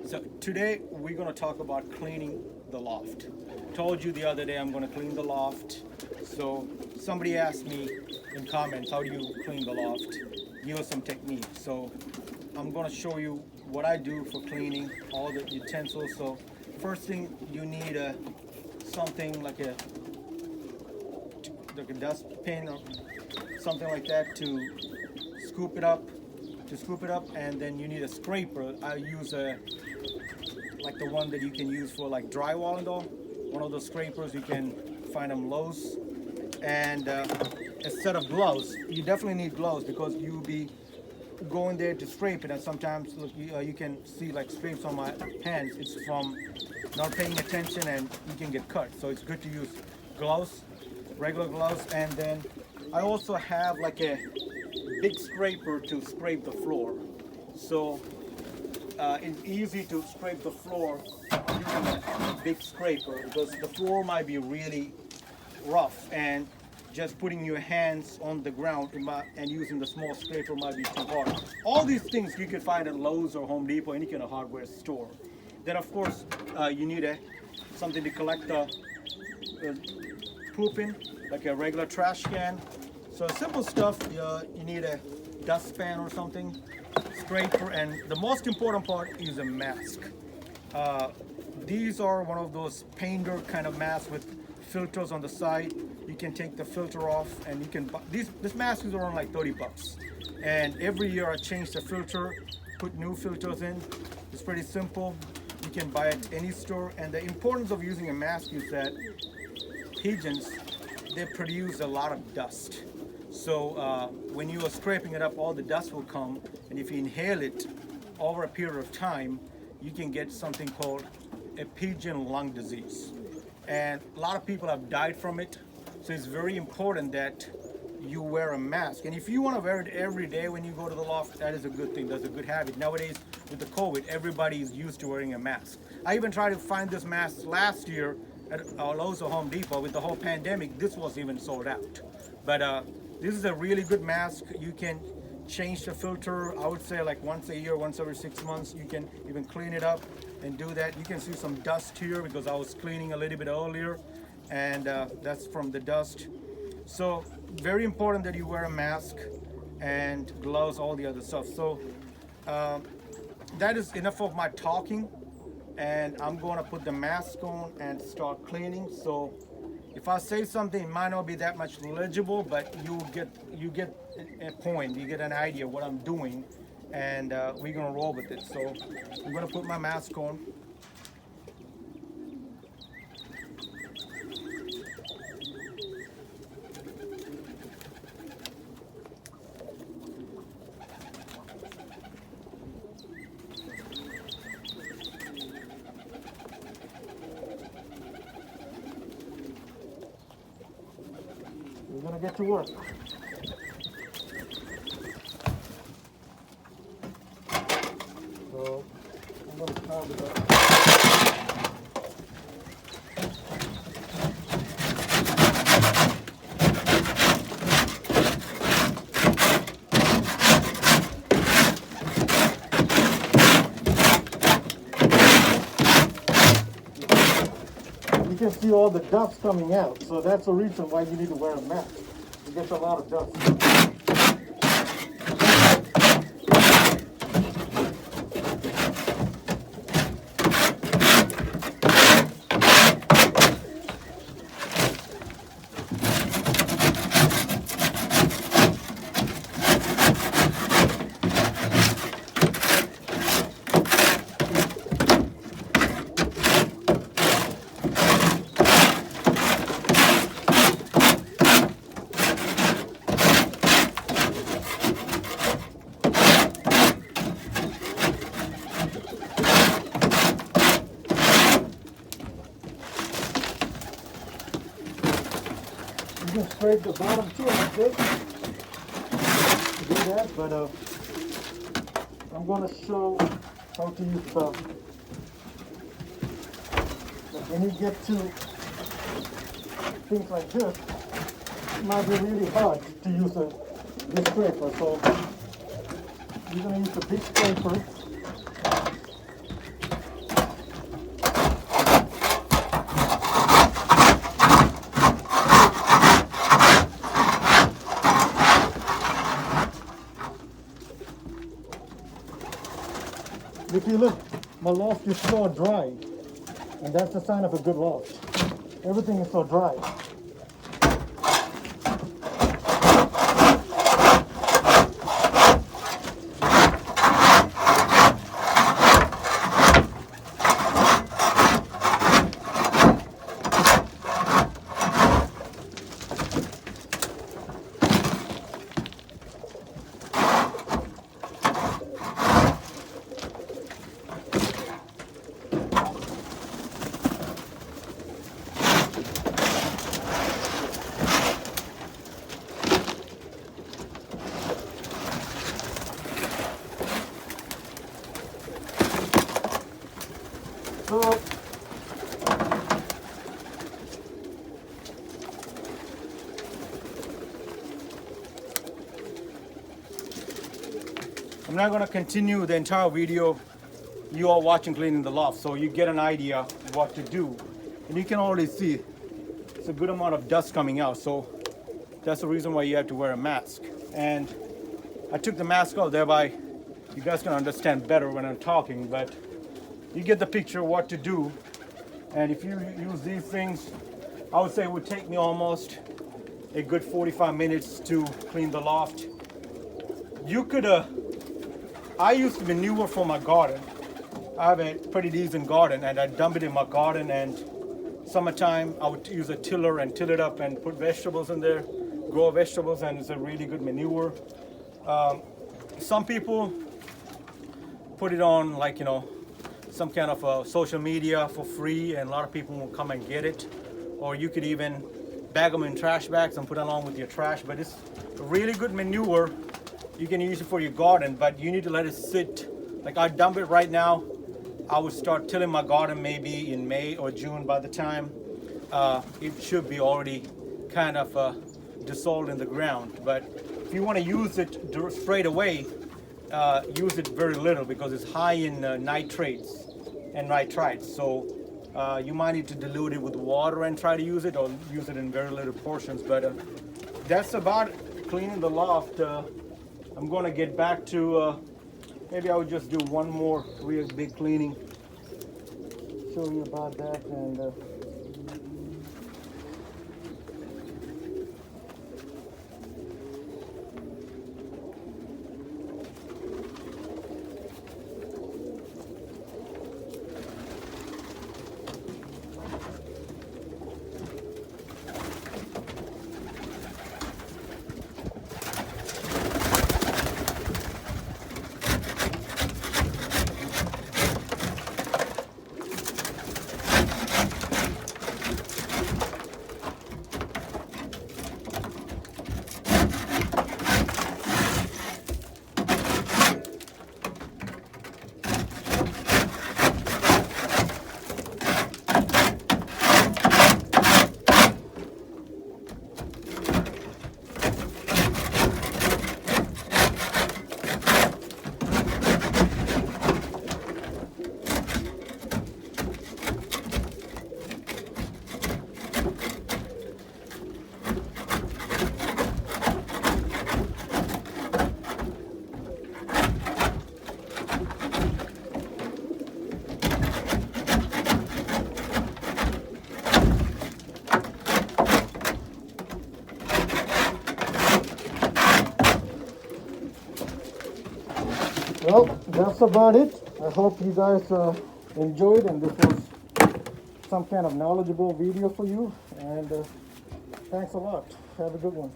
So today we're going to talk about cleaning the loft. Told you the other day I'm going to clean the loft. So somebody asked me in comments, how do you clean the loft? Give us some techniques. So I'm going to show you what I do for cleaning all the utensils. So first thing, you need something like a dustpan or something like that to scoop it up. And then you need a scraper. I use like the one that you can use for like drywall and all. One of those scrapers, you can find them Lowe's. And instead of gloves, you definitely need gloves because you'll be going there to scrape it, and sometimes look, you can see like scrapes on my hands. It's from not paying attention, and you can get cut. So it's good to use gloves, regular gloves. And then I also have like a big scraper to scrape the floor. So it's easy to scrape the floor using a big scraper because the floor might be really rough, and just putting your hands on the ground and using the small scraper might be too hard. All these things you can find at Lowe's or Home Depot, any kind of hardware store. Then of course you need something to collect the poop in, like a regular trash can. So simple stuff, you need a dustpan or something, scraper, and the most important part is a mask. These are one of those painter kind of masks with filters on the side. You can take the filter off, and you can buy this mask is around like 30 bucks. And every year I change the filter, put new filters in. It's pretty simple. You can buy it at any store. And the importance of using a mask is that pigeons, they produce a lot of dust. So when you are scraping it up, all the dust will come, and if you inhale it over a period of time, you can get something called a pigeon lung disease. And a lot of people have died from it. So it's very important that you wear a mask. And if you want to wear it every day when you go to the loft, that is a good thing. That's a good habit. Nowadays, with the COVID, everybody is used to wearing a mask. I even tried to find this mask last year at Lowe's or Home Depot. With the whole pandemic, this was even sold out. But this is a really good mask. You can change the filter, I would say like once a year, once every 6 months. You can even clean it up and do that. You can see some dust here because I was cleaning a little bit earlier, and that's from the dust. So very important that you wear a mask and gloves, all the other stuff. So that is enough of my talking, and I'm going to put the mask on and start cleaning. So if I say something, it might not be that much legible, but you get a point, you get an idea what I'm doing, and we're gonna roll with it. So I'm gonna put my mask on. We're gonna get to work. So I'm gonna start with that. You can see all the dust coming out, so that's the reason why you need to wear a mask. You get a lot of dust. You can scrape the bottom too, I think. Do that, but I'm going to show how to use stuff. But when you get to things like this, it might be really hard to use this scraper. So you're going to use a big scraper. If you look, my loft is so dry, and that's the sign of a good loft. Everything is so dry. So, I'm not going to continue the entire video. You are watching cleaning the loft, so you get an idea of what to do. And you can already see it's a good amount of dust coming out, so that's the reason why you have to wear a mask. And I took the mask off, thereby you guys can understand better when I'm talking, but you get the picture of what to do. And if you use these things, I would say it would take me almost a good 45 minutes to clean the loft. You could, I used manure for my garden. I have a pretty decent garden, and I dump it in my garden, and summertime I would use a tiller and till it up and put vegetables in there, grow vegetables, and it's a really good manure. Some people put it on, like, you know, some kind of social media for free, and a lot of people will come and get it. Or you could even bag them in trash bags and put it along with your trash. But it's a really good manure. You can use it for your garden, but you need to let it sit. Like, I dump it right now. I would start tilling my garden maybe in May or June. By the time it should be already kind of dissolved in the ground. But if you want to use it straight away, use it very little, because it's high in nitrates and nitrites. So you might need to dilute it with water and try to use it, or use it in very little portions. But that's about cleaning the loft. I'm going to get back to, maybe I would just do one more real big cleaning. Show you about that. And well, that's about it. I hope you guys enjoyed, and this was some kind of knowledgeable video for you. And thanks a lot. Have a good one.